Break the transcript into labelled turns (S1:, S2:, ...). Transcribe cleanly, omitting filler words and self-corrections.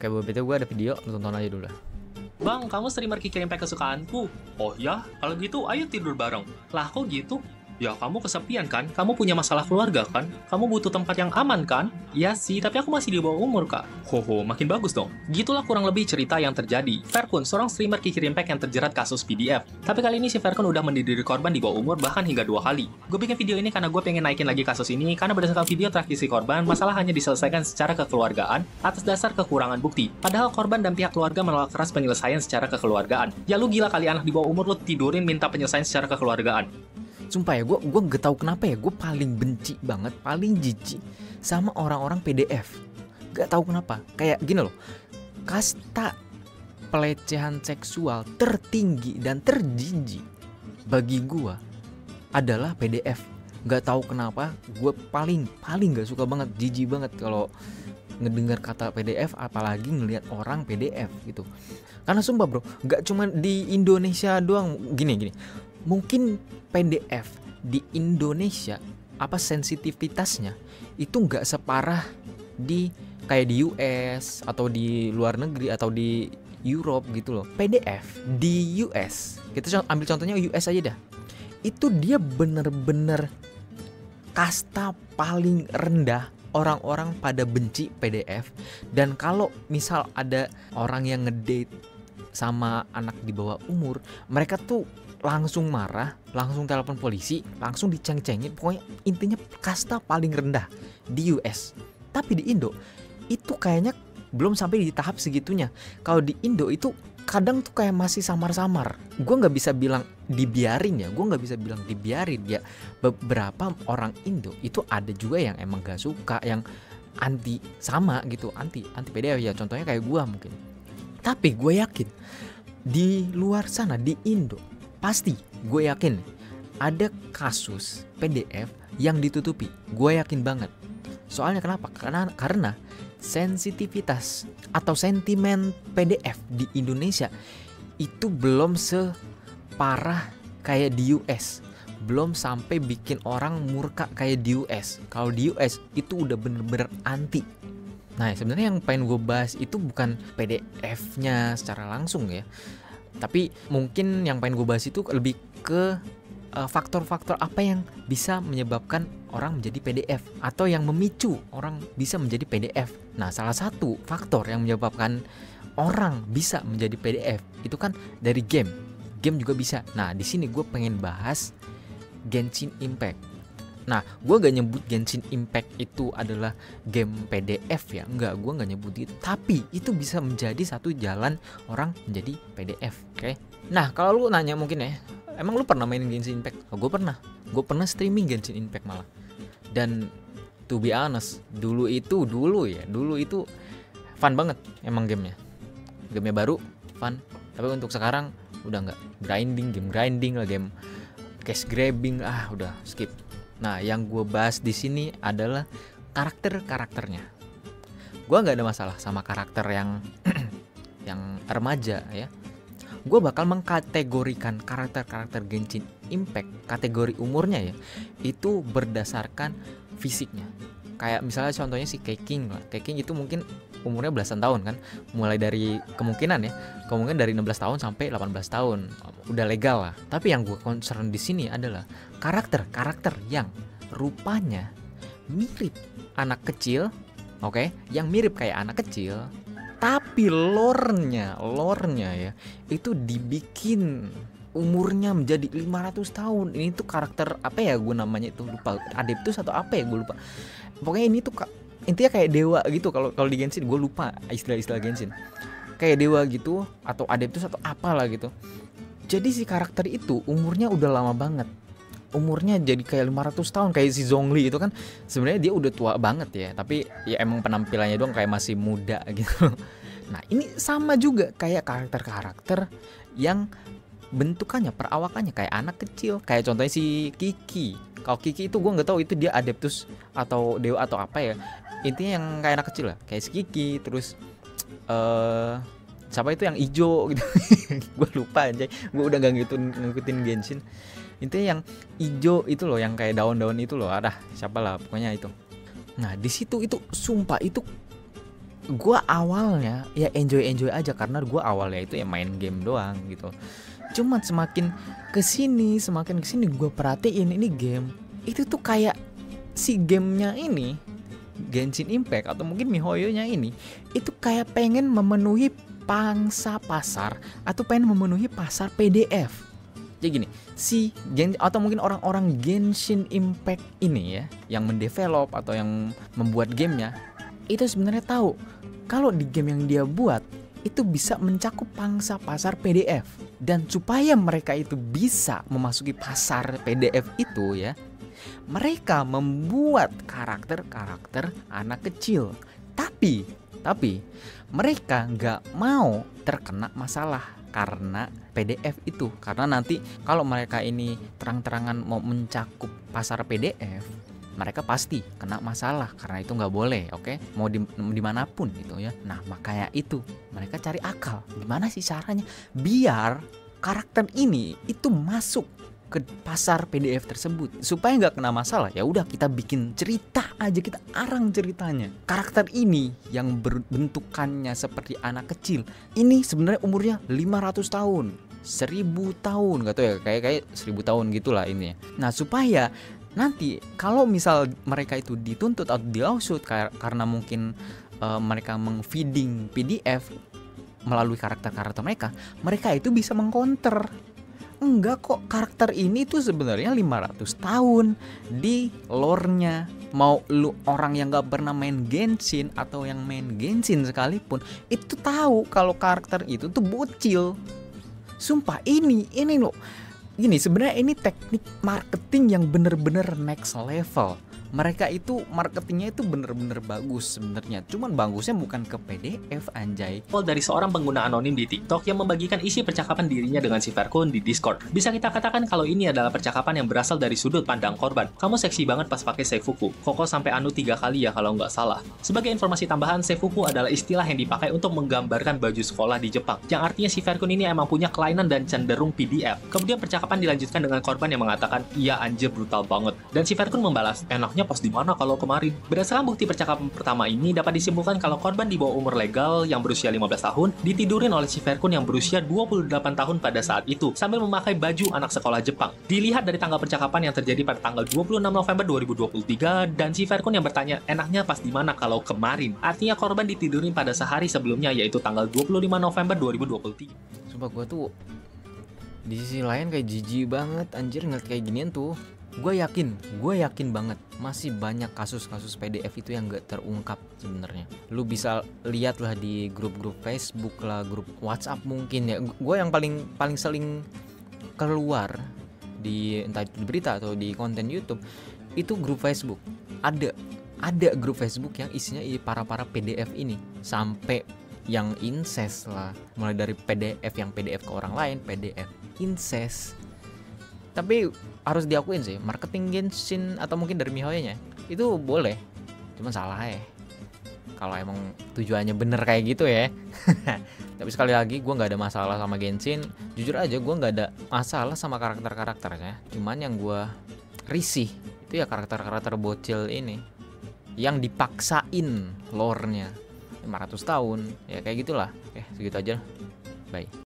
S1: Kayak begitu gue ada video, lu tonton aja dulu lah.
S2: Bang, kamu streamer Kiki Impact kesukaanku. Oh ya? Kalau gitu ayo tidur bareng. Lah kok gitu? Ya kamu kesepian kan? Kamu punya masalah keluarga kan? Kamu butuh tempat yang aman kan? Iya sih, tapi aku masih di bawah umur kak. Hoho, makin bagus dong. Gitulah kurang lebih cerita yang terjadi. Fairkun, seorang streamer Kiki Impact yang terjerat kasus PDF. Tapi kali ini si Fairkun udah mendidiri korban di bawah umur bahkan hingga 2 kali. Gue bikin video ini karena gue pengen naikin lagi kasus ini karena berdasarkan video terakhir si korban, masalah hanya diselesaikan secara kekeluargaan atas dasar kekurangan bukti. Padahal korban dan pihak keluarga menolak keras penyelesaian secara kekeluargaan. Ya lu gila kali anak di bawah umur lu tidurin minta penyelesaian secara kekeluargaan.
S1: Sumpah ya, gue gak tahu kenapa ya, gue paling benci banget, paling jijik sama orang-orang PDF. Gak tahu kenapa, kayak gini loh, kasta pelecehan seksual tertinggi dan terjijik bagi gue adalah PDF. Gak tahu kenapa, gue paling gak suka banget, jijik banget kalau ngedengar kata PDF, apalagi ngelihat orang PDF gitu. Karena sumpah bro, gak cuma di Indonesia doang gini. Mungkin PDF di Indonesia apa sensitivitasnya itu nggak separah di kayak di US atau di luar negeri atau di Europe gitu loh. PDF di US, kita ambil contohnya US aja dah, itu dia bener-bener kasta paling rendah. Orang-orang pada benci PDF. Dan kalau misal ada orang yang ngedate sama anak di bawah umur, mereka tuh langsung marah, langsung telepon polisi, langsung diceng-cengin. Pokoknya intinya kasta paling rendah di US. Tapi di Indo itu kayaknya belum sampai di tahap segitunya. Kalau di Indo itu kadang tuh kayak masih samar-samar. Gue nggak bisa bilang dibiarin ya, ya. Beberapa orang Indo itu ada juga yang emang gak suka, yang anti sama gitu, anti PDF ya. Contohnya kayak gue mungkin. Tapi gue yakin di luar sana di Indo pasti, gue yakin ada kasus PDF yang ditutupi. Gue yakin banget. Soalnya kenapa? Karena sensitivitas atau sentimen PDF di Indonesia itu belum separah kayak di US. Belum sampai bikin orang murka kayak di US. Kalau di US itu udah bener-bener anti. Nah sebenarnya yang pengen gue bahas itu bukan PDF-nya secara langsung ya, tapi mungkin yang pengen gue bahas itu lebih ke faktor-faktor apa yang bisa menyebabkan orang menjadi PDF atau yang memicu orang bisa menjadi PDF. Nah, salah satu faktor yang menyebabkan orang bisa menjadi PDF itu kan dari game. Game juga bisa. Nah, di sini gue pengen bahas Genshin Impact. Nah, gue gak nyebut Genshin Impact itu adalah game PDF ya. Enggak, gue gak nyebut itu. Tapi itu bisa menjadi satu jalan orang menjadi PDF. Oke? Nah, kalau lu nanya mungkin ya, emang lu pernah mainin Genshin Impact? Oh, gue pernah. Gue pernah streaming Genshin Impact malah. Dan to be honest, dulu itu fun banget emang gamenya. Gamenya baru, fun. Tapi untuk sekarang udah nggak. Game grinding lah, game cash grabbing, udah skip. Nah, yang gue bahas di sini adalah karakternya. Gue nggak ada masalah sama karakter yang yang remaja ya. Gue bakal mengkategorikan karakter Genshin Impact, kategori umurnya ya, itu berdasarkan fisiknya. Kayak misalnya contohnya si Keqing lah. Keqing itu mungkin umurnya belasan tahun kan. Mulai dari kemungkinan dari 16 tahun sampai 18 tahun. Udah legal lah. Tapi yang gue concern di sini adalah karakter yang rupanya mirip anak kecil, oke? Yang mirip kayak anak kecil. Tapi lore-nya ya itu dibikin umurnya menjadi 500 tahun. Ini tuh karakter apa ya, gue namanya itu lupa. Adeptus atau apa ya, gue lupa. Pokoknya ini tuh intinya kayak dewa gitu. Kalau di Genshin gue lupa istilah Genshin. Kayak dewa gitu atau adeptus atau apalah gitu. Jadi si karakter itu umurnya udah lama banget. Umurnya jadi kayak 500 tahun. Kayak si Zhongli itu kan sebenarnya dia udah tua banget ya, tapi ya emang penampilannya doang kayak masih muda gitu. Nah, ini sama juga kayak karakter yang bentukannya, perawakannya kayak anak kecil. Kayak contohnya si Kiki. Kalau Kiki itu gue nggak tahu itu dia adeptus atau dewa atau apa ya. Intinya yang kayak anak kecil lah, kayak si Kiki. Terus siapa itu yang ijo gitu. Gue lupa aja. Gue udah gak ngikutin Genshin. Intinya yang ijo itu loh, yang kayak daun-daun itu loh. Siapa lah pokoknya itu. Nah, di situ itu sumpah itu gue awalnya ya enjoy aja karena gue awalnya itu ya main game doang gitu. Cuman semakin kesini gue perhatiin ini game itu tuh kayak si gamenya ini Genshin Impact atau mungkin MiHoYo-nya ini itu kayak pengen memenuhi pangsa pasar atau pengen memenuhi pasar PDF. Jadi gini, atau mungkin orang-orang Genshin Impact ini ya yang mendevelop atau yang membuat gamenya itu sebenarnya tahu kalau di game yang dia buat itu bisa mencakup pangsa pasar PDF, dan supaya mereka itu bisa memasuki pasar PDF itu ya, mereka membuat karakter-karakter anak kecil. Tapi mereka nggak mau terkena masalah karena PDF itu, karena nanti kalau mereka ini terang-terangan mau mencakup pasar PDF, mereka pasti kena masalah karena itu nggak boleh, oke? Mau dimanapun gitu ya. Nah makanya itu mereka cari akal, gimana sih caranya biar karakter ini itu masuk ke pasar PDF tersebut supaya nggak kena masalah. Ya udah kita bikin cerita aja, kita arang ceritanya. Karakter ini yang bentukannya seperti anak kecil ini sebenarnya umurnya 500 tahun, 1000 tahun, nggak tahu ya, kayak 1000 tahun gitulah ini. Nah supaya nanti kalau misal mereka itu dituntut atau dilausut karena mungkin mereka mengfeeding PDF melalui karakter-karakter mereka itu bisa mengcounter. Enggak kok, karakter ini tuh sebenarnya 500 tahun di lore-nya. Mau lu orang yang gak pernah main Genshin atau yang main Genshin sekalipun itu tahu kalau karakter itu tuh bocil. Sumpah ini loh. Gini, sebenarnya ini teknik marketing yang bener-bener next level. Mereka itu marketingnya itu bener-bener bagus sebenarnya. Cuman bagusnya bukan ke PDF anjay.
S2: Dari seorang pengguna anonim di TikTok yang membagikan isi percakapan dirinya dengan si Verkun di Discord. Bisa kita katakan kalau ini adalah percakapan yang berasal dari sudut pandang korban. Kamu seksi banget pas pakai Seifuku. Koko sampai anu 3 kali ya kalau nggak salah. Sebagai informasi tambahan, Seifuku adalah istilah yang dipakai untuk menggambarkan baju sekolah di Jepang. Yang artinya si Verkun ini emang punya kelainan dan cenderung PDF. Kemudian percakapan dilanjutkan dengan korban yang mengatakan, iya anjir brutal banget. Dan si Verkun membalas, enaknya pas di mana kalau kemarin. Berdasarkan bukti percakapan pertama ini dapat disimpulkan kalau korban di bawah umur legal yang berusia 15 tahun ditidurin oleh si Verkun yang berusia 28 tahun pada saat itu sambil memakai baju anak sekolah Jepang. Dilihat dari tanggal percakapan yang terjadi pada tanggal 26 November 2023 dan si Verkun yang bertanya enaknya pas di mana kalau kemarin. Artinya korban ditidurin pada sehari sebelumnya yaitu tanggal 25 November 2023.
S1: Sumpah gue tuh di sisi lain kayak jijik banget anjir ngeliat kayak ginian tuh. Gue yakin banget masih banyak kasus-kasus PDF itu yang gak terungkap sebenarnya. Lu bisa lihat lah di grup-grup Facebook lah, grup WhatsApp mungkin ya. Gue yang paling sering keluar di entah itu di berita atau di konten YouTube itu grup Facebook. Ada grup Facebook yang isinya para PDF ini, sampai yang incest lah, mulai dari PDF yang PDF ke orang lain, PDF incest. Tapi harus diakuin sih, marketing Genshin atau mungkin dari MiHoYo-nya itu boleh, cuman salah ya kalau emang tujuannya bener kayak gitu ya. Tapi sekali lagi gue nggak ada masalah sama Genshin, jujur aja gue nggak ada masalah sama karakternya. Cuman yang gue risih itu ya karakter bocil ini yang dipaksain lore-nya 500 tahun ya kayak gitulah. Segitu aja, bye.